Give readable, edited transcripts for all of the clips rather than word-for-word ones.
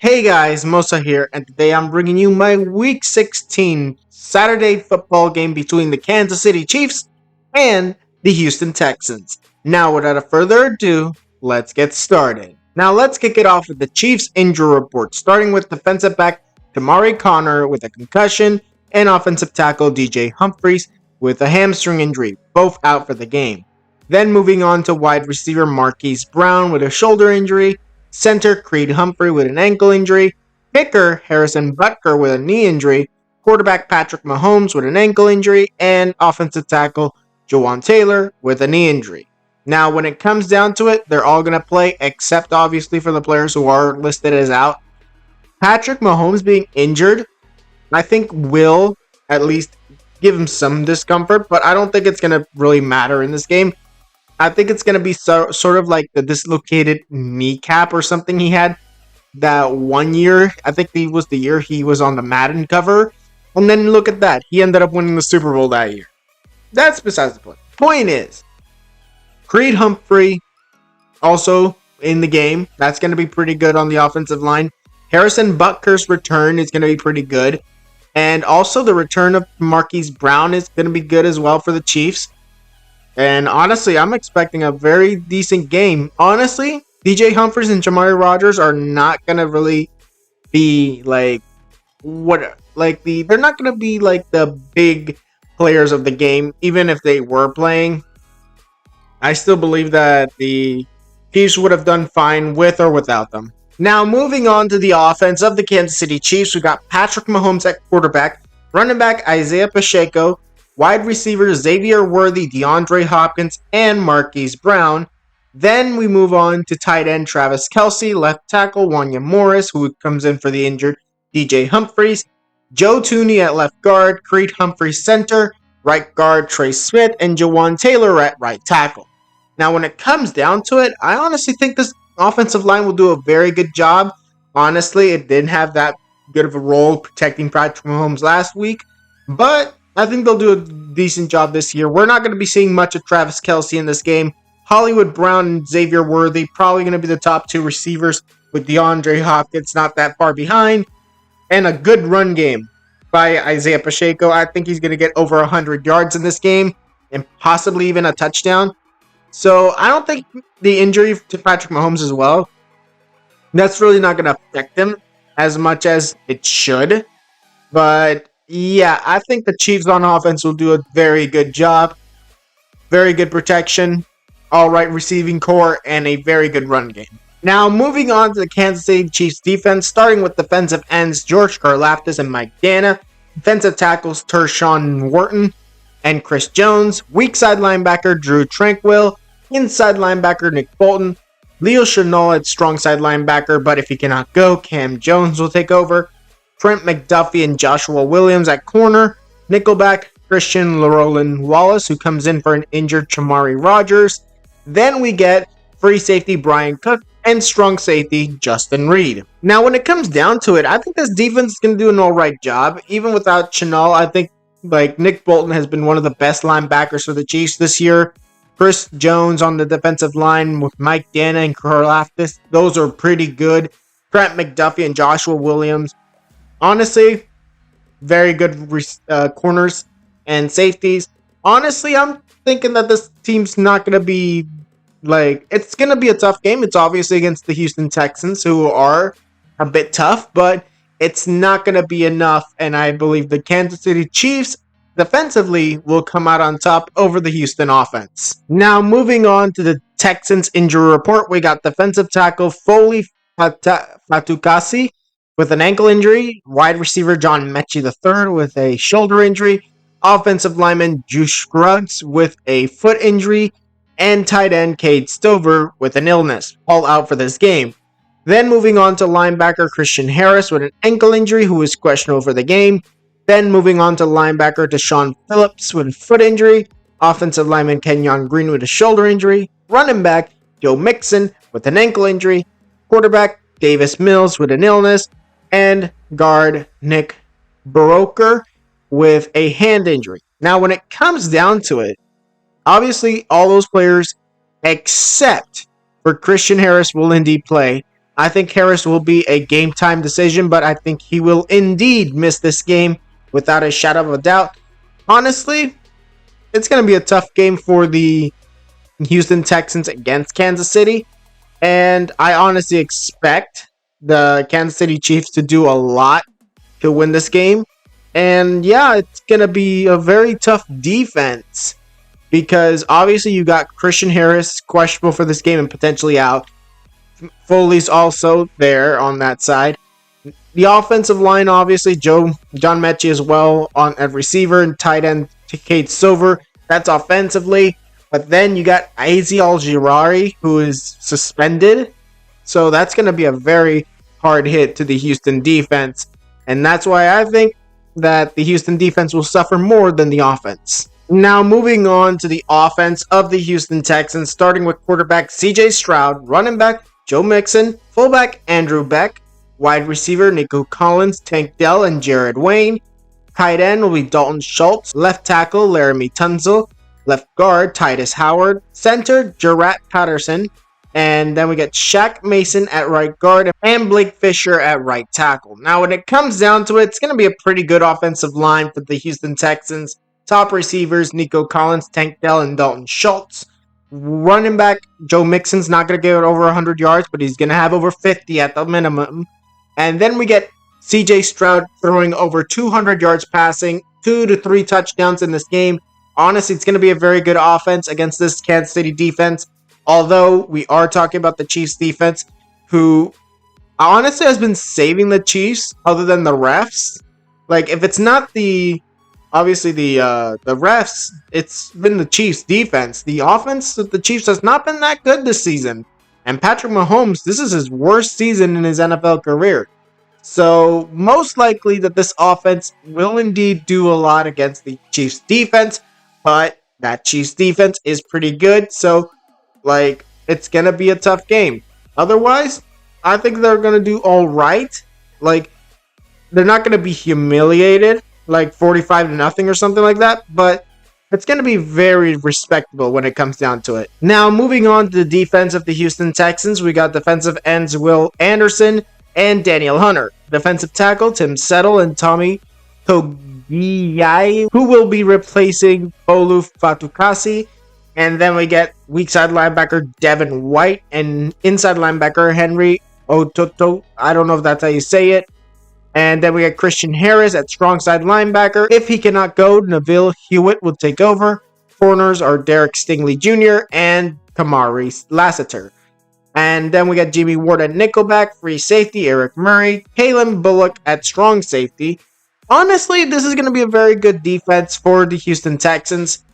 Hey guys, Mosa here, and today I'm bringing you my Week 16 Saturday football game between the Kansas City Chiefs and the Houston Texans. Now, without further ado, let's get started. Now, let's kick it off with the Chiefs injury report, starting with defensive back Damari Connor with a concussion and offensive tackle DJ Humphries with a hamstring injury, both out for the game. Then moving on to wide receiver Marquise Brown with a shoulder injury, center Creed Humphrey with an ankle injury, kicker Harrison Butker with a knee injury, quarterback Patrick Mahomes with an ankle injury, and offensive tackle Jawan Taylor with a knee injury. Now, when it comes down to it, they're all going to play, except obviously for the players who are listed as out. Patrick Mahomes being injured, I think will at least give him some discomfort, but I don't think it's going to really matter in this game. I think it's going to be sort of like the dislocated kneecap or something he had that one year. I think it was the year he was on the Madden cover. And then look at that. He ended up winning the Super Bowl that year. That's besides the point. Point is, Creed Humphrey also in the game. That's going to be pretty good on the offensive line. Harrison Butker's return is going to be pretty good. And also the return of Marquise Brown is going to be good as well for the Chiefs. And honestly, I'm expecting a very decent game. Honestly, DJ Humphries and Jamari Rogers are not gonna really be they're not gonna be like the big players of the game, even if they were playing. I still believe that the Chiefs would have done fine with or without them. Now, moving on to the offense of the Kansas City Chiefs, we got Patrick Mahomes at quarterback, running back Isaiah Pacheco, wide receivers Xavier Worthy, DeAndre Hopkins, and Marquise Brown. Then we move on to tight end Travis Kelce, left tackle Wanya Morris, who comes in for the injured DJ Humphries, Joe Thuney at left guard, Creed Humphries center, right guard Trey Smith, and Jawan Taylor at right tackle. Now, when it comes down to it, I honestly think this offensive line will do a very good job. Honestly, it didn't have that good of a role protecting Patrick Mahomes last week, but I think they'll do a decent job this year. We're not going to be seeing much of Travis Kelce in this game. Hollywood Brown and Xavier Worthy probably going to be the top two receivers, with DeAndre Hopkins not that far behind. And a good run game by Isaiah Pacheco. I think he's going to get over 100 yards in this game and possibly even a touchdown. So I don't think the injury to Patrick Mahomes as well, that's really not going to affect him as much as it should. But yeah, I think the Chiefs on offense will do a very good job. Very good protection, all right receiving core, and a very good run game. Now, moving on to the Kansas City Chiefs defense, starting with defensive ends George Karlaftis and Mike Dana, defensive tackles Tershawn Wharton and Chris Jones, weak side linebacker Drew Tranquil, inside linebacker Nick Bolton, Leo Chenal at strong side linebacker, but if he cannot go, Cam Jones will take over. Trent McDuffie and Joshua Williams at corner, nickelback Christian Roland Wallace, who comes in for an injured Chamari Rogers. Then we get free safety Brian Cook and strong safety Justin Reed. Now, when it comes down to it, I think this defense is going to do an alright job. Even without Chenal, I think Nick Bolton has been one of the best linebackers for the Chiefs this year. Chris Jones on the defensive line with Mike Dana and Karlaftis, those are pretty good. Trent McDuffie and Joshua Williams, honestly, very good corners and safeties. Honestly, I'm thinking that this team's not going to be it's going to be a tough game. It's obviously against the Houston Texans, who are a bit tough, but it's not going to be enough. And I believe the Kansas City Chiefs defensively will come out on top over the Houston offense. Now, moving on to the Texans injury report, we got defensive tackle Foley Fatukasi with an ankle injury, wide receiver John Mechie III with a shoulder injury, offensive lineman Juice Scruggs with a foot injury, and tight end Cade Stover with an illness, all out for this game. Then moving on to linebacker Christian Harris with an ankle injury, who is questionable for the game. Then moving on to linebacker Deshaun Phillips with a foot injury, offensive lineman Kenyon Green with a shoulder injury, running back Joe Mixon with an ankle injury, quarterback Davis Mills with an illness, and guard Nick Baroker with a hand injury. Now, when it comes down to it, obviously all those players except for Christian Harris will indeed play. I think Harris will be a game time decision, but I think he will indeed miss this game without a shadow of a doubt. Honestly, it's going to be a tough game for the Houston Texans against Kansas City. And I honestly expect the Kansas City Chiefs to do a lot to win this game. And yeah, it's going to be a very tough defense because obviously you got Christian Harris questionable for this game and potentially out. Foley's also there on that side. The offensive line, obviously, John Mechie as well on at receiver and tight end Cade Silver. That's offensively. But then you got Azy Al-Girari, who is suspended. So that's going to be a very hard hit to the Houston defense. And that's why I think that the Houston defense will suffer more than the offense. Now moving on to the offense of the Houston Texans, starting with quarterback CJ Stroud, running back Joe Mixon, fullback Andrew Beck, wide receiver Nico Collins, Tank Dell, and Jared Wayne. Tight end will be Dalton Schultz, left tackle Laramie Tunzel, left guard Titus Howard, center Jarrett Patterson, and then we get Shaq Mason at right guard and Blake Fisher at right tackle. Now when it comes down to it, it's going to be a pretty good offensive line for the Houston Texans. Top receivers Nico Collins, Tank Dell, and Dalton Schultz. Running back Joe Mixon's not going to get over 100 yards, but he's going to have over 50 at the minimum. And then we get CJ Stroud throwing over 200 yards passing, 2 to 3 touchdowns in this game. Honestly, it's going to be a very good offense against this Kansas City defense. Although we are talking about the Chiefs defense, who honestly has been saving the Chiefs other than the refs. Like, if it's not the refs, it's been the Chiefs defense. The offense of the Chiefs has not been that good this season. And Patrick Mahomes, this is his worst season in his NFL career. So most likely that this offense will indeed do a lot against the Chiefs defense. But that Chiefs defense is pretty good. So, it's going to be a tough game. Otherwise, I think they're going to do all right. They're not going to be humiliated, 45-0 or something like that. But it's going to be very respectable when it comes down to it. Now, moving on to the defense of the Houston Texans, we got defensive ends Will Anderson and Daniel Hunter. Defensive tackle Tim Settle and Tommy Togiai, who will be replacing Olu Fatukasi. And then we get weak side linebacker Devin White and inside linebacker Henry Ototo. I don't know if that's how you say it. And then we got Christian Harris at strong side linebacker. If he cannot go, Neville Hewitt will take over. Corners are Derek Stingley Jr. and Kamari Lassiter. And then we got Jimmy Ward at nickelback, free safety Eric Murray, Kalen Bullock at strong safety. Honestly, this is going to be a very good defense for the Houston Texans.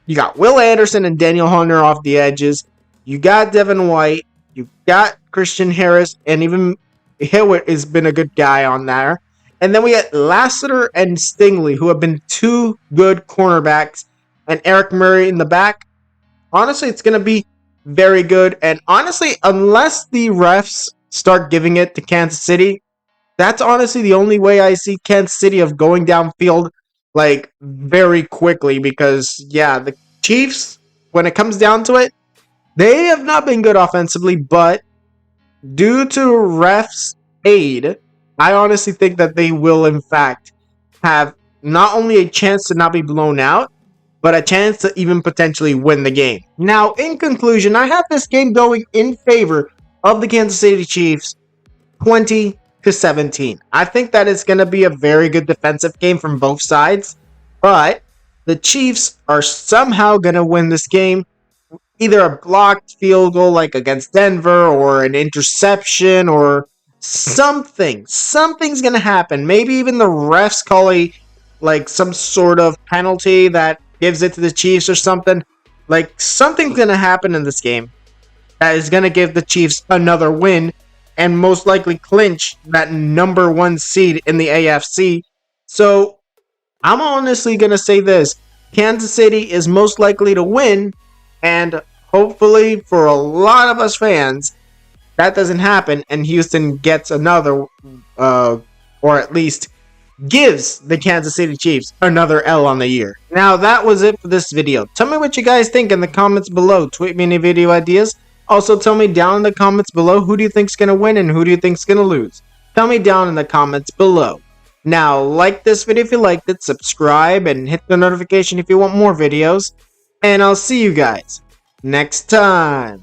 You got Will Anderson and Daniel Hunter off the edges. You got Devin White. You got Christian Harris, and even Hewitt has been a good guy on there. And then we got Lassiter and Stingley, who have been two good cornerbacks, and Eric Murray in the back. Honestly, it's going to be very good. And honestly, unless the refs start giving it to Kansas City, that's honestly the only way I see Kansas City of going downfield very quickly. Because, yeah, the Chiefs, when it comes down to it, they have not been good offensively, but due to refs' aid, I honestly think that they will, in fact, have not only a chance to not be blown out, but a chance to even potentially win the game. Now, in conclusion, I have this game going in favor of the Kansas City Chiefs 20-17. I think that it's going to be a very good defensive game from both sides, but the Chiefs are somehow going to win this game. Either a blocked field goal like against Denver or an interception or something. Something's going to happen. Maybe even the refs call some sort of penalty that gives it to the Chiefs or something. Something's going to happen in this game that is going to give the Chiefs another win and most likely clinch that number 1 seed in the AFC. So I'm honestly going to say this. Kansas City is most likely to win, and hopefully for a lot of us fans, that doesn't happen and Houston gets another, or at least gives the Kansas City Chiefs another L on the year. Now, that was it for this video. Tell me what you guys think in the comments below. Tweet me any video ideas. Also, tell me down in the comments below, who do you think's going to win and who do you think's going to lose? Tell me down in the comments below. Now, like this video if you liked it, subscribe, and hit the notification if you want more videos. And I'll see you guys next time.